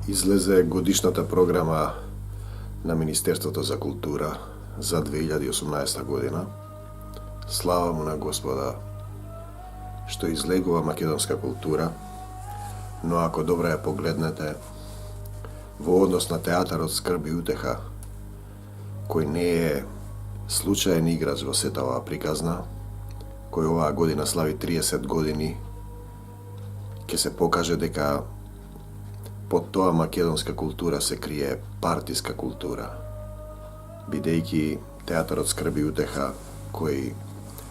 Излезе годишната програма на Министерството за култура за 2018 година. Слава му на Господа што излегува македонска култура, но ако добро ја погледнете, во однос на театарот Скрб и утеха, кој не е случаен играч во сета оваа приказна, кој оваа година слави 30 години, ќе се покаже дека под тоа македонска култура се крие партиска култура, бидејќи театарот Скрб и утеха, кој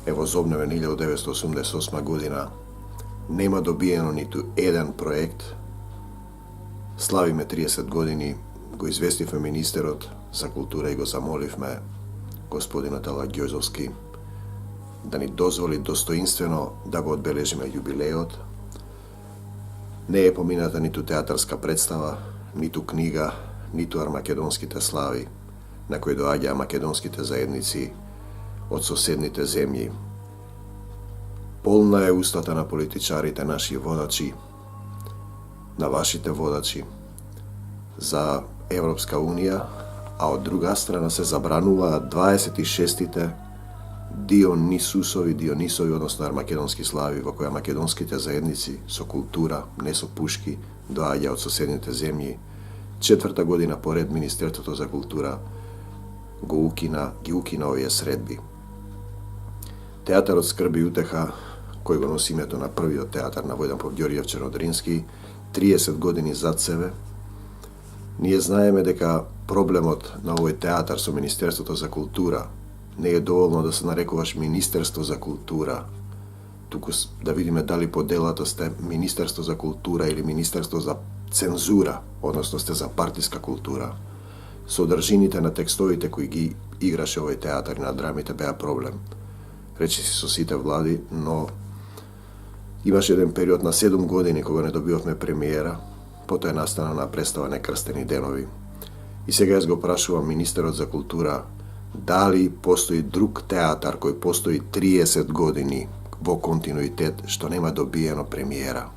е возобновен 1988 година, нема добиено ниту еден проект. Славиме 30 години, го известивме министерот за култура и го замоливме господинот Ала Ѓозовски да ни дозволи достоинствено да го одбележиме јубилеот. Не е помината ниту театарска представа, ниту книга, ниту армакедонските слави, на кои доаѓаа македонските заедници од соседните земји. Полна е устата на политичарите, наши водачи, на вашите водачи, за Европска Унија, а од друга страна се забрануваат 26-тите Дионисови, односно армакедонски слави, во која македонските заедници со култура, не со пушки, доаѓа од соседните земји. 4-та година поред Министерството за култура ги укина овие средби. Театарот Скрб и утеха, кој го носи името на првиот театар на Војдан Повѓориев Чернодрински, 30 години зад себе. Ние знаеме дека проблемот на овој театар со Министерството за култура не е доволно да се нарекуваш Министерство за култура, туку да видиме дали по делата сте Министерство за култура или Министерство за цензура, односно сте за партиска култура. Содржините на текстовите кои ги играше овој театар и на драмите беа проблем. Речиси со сите влади, но имаше еден период на 7 години кога не добивавме премиера, потоа е настанала представа Некрстени денови. И сега јас го прашувам министерот за култура дали постои друг театар кој постои 30 години во континуитет што нема добиено премиера.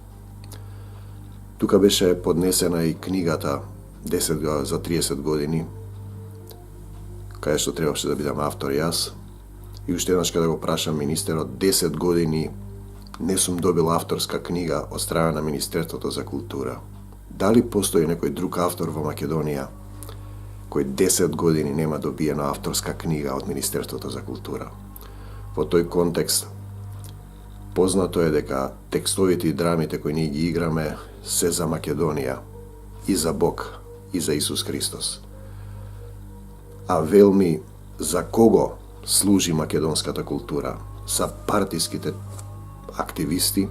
Тука беше поднесена и книгата 10 за 30 години, кај што требаше да бидам автор јас. И уште еднаш кога го прашам министерот, 10 години не сум добил авторска книга од страна на Министерството за култура. Дали постои некој друг автор во Македонија кој 10 години нема добиена авторска книга од Министерството за култура? Во тој контекст, познато е дека текстовите и драмите кои ние ги играме се за Македонија, и за Бог, и за Исус Христос. А велми за кого служи македонската култура? За партиските активисти,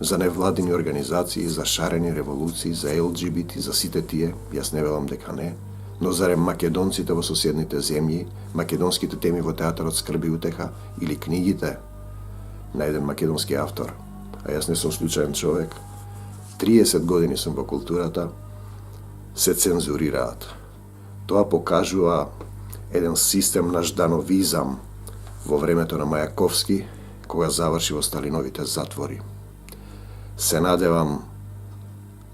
за невладини организации, за шарени револуции, за ЛГБТ, за сите тие, јас не велам дека не, но зарем македонците во соседните земји, македонските теми во театарот Скрб и утеха или книгите на еден македонски автор, а јас не сум случаен човек, 30 години сум во културата, се цензурираат. Тоа покажува еден систем на ждановизам во времето на Мајаковски, кога заврши во Сталиновите затвори. Се надевам,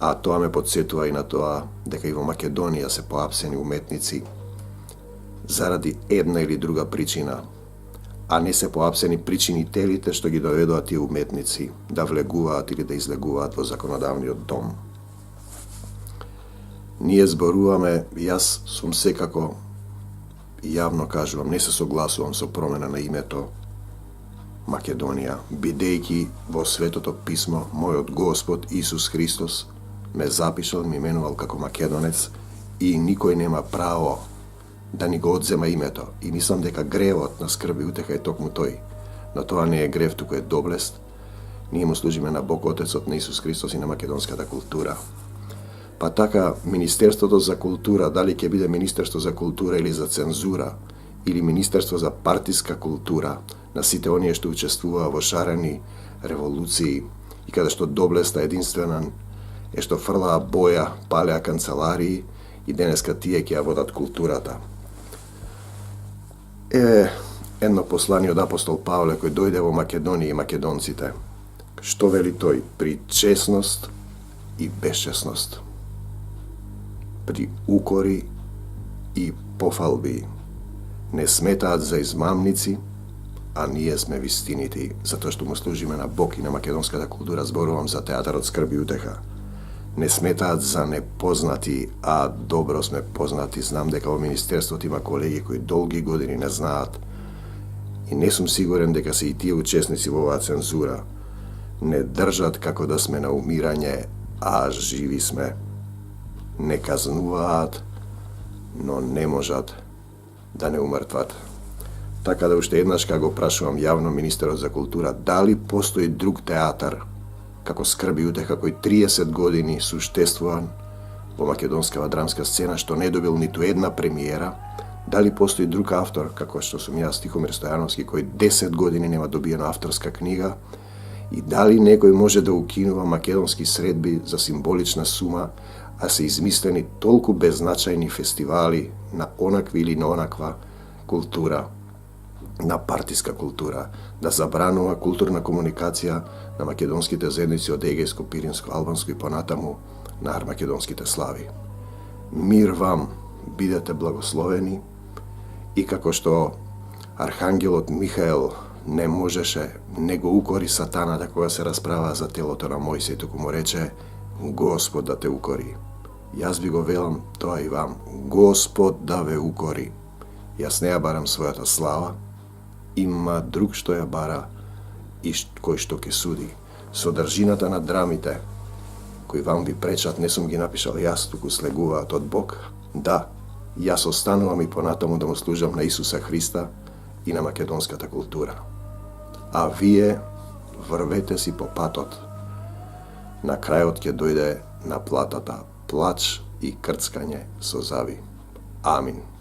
а тоа ме подсетува и на тоа, дека и во Македонија се поапсени уметници заради една или друга причина, а не се поапсени причинителите што ги доведоа тие уметници да влегуваат или да излегуваат во законодавниот дом. Ние зборуваме, јас сум секако, јавно кажувам, не се согласувам со промена на името Македонија, бидејќи во Светото писмо мојот Господ Исус Христос ме запишал, ми именувал како македонец и никој нема право да ни го одзема името. И мислам дека гревот на Скрб и утеха е токму тој. Но тоа не е грев, туку е доблест. Ние му служиме на Бог Отецот, на Исус Христос и на македонската култура. Па така, Министерството за култура, дали ќе биде Министерство за култура или за цензура, или Министерство за партиска култура, на сите оние што учествуваа во шарени револуции и каде што доблеста единствена е што фрлаа боја, палеа канцеларии и денеска тие ќе ја водат културата. Едно послание од апостол Павле кој дојде во Македонија и македонците. Што вели тој? При честност и безчестност. pri укори и пофалби. Не сметаат за измамници, а ние сме вистините, затоа што му служиме на Бог и на македонската култура. Зборувам за театарот Скрби и утеха. Не сметаат за непознати, а добро сме познати. Знам дека во Министерството има колеги кои долги години не знаат и не сум сигурен дека се и тие учесници во оваа цензура. Не држат како да сме на умирање, а живи сме. Не казнуваат, но не можат да не умртват. Така да уште еднаш го прашувам јавно министерот за култура дали постои друг театар како Скрби и утеха кој 30 години суштествува во македонскава драмска сцена што не добил ниту една премиера, дали постои друг автор како што сум јас, Тихомир Стојановски, кој 10 години нема добиена авторска книга, и дали некој може да укинува македонски средби за символична сума, а се измислени толку беззначајни фестивали на онакви или на онаква култура, на партиска култура, да забранува културна комуникација на македонските заедници од Егејско, Пиринско, Албанско и понатаму на армакедонските слави. Мир вам, бидете благословени, и како што архангелот Михаел не можеше, не го укори сатаната кога се расправа за телото на Мојсей, туку му рече Господ да те укори. Јас ви го велам тоа и вам, Господ да ве укори. Јас не ја барам својата слава, има друг што ја бара и кој што ќе суди. Содржината на драмите кои вам ви пречат не сум ги напишал јас, туку слегуваат од Бог. Да, јас останувам и понатаму да му служам на Исуса Христа и на македонската култура. А вие врвете си по патот. На крајот ќе дојде на платата плач и крцкање со зави. Амин.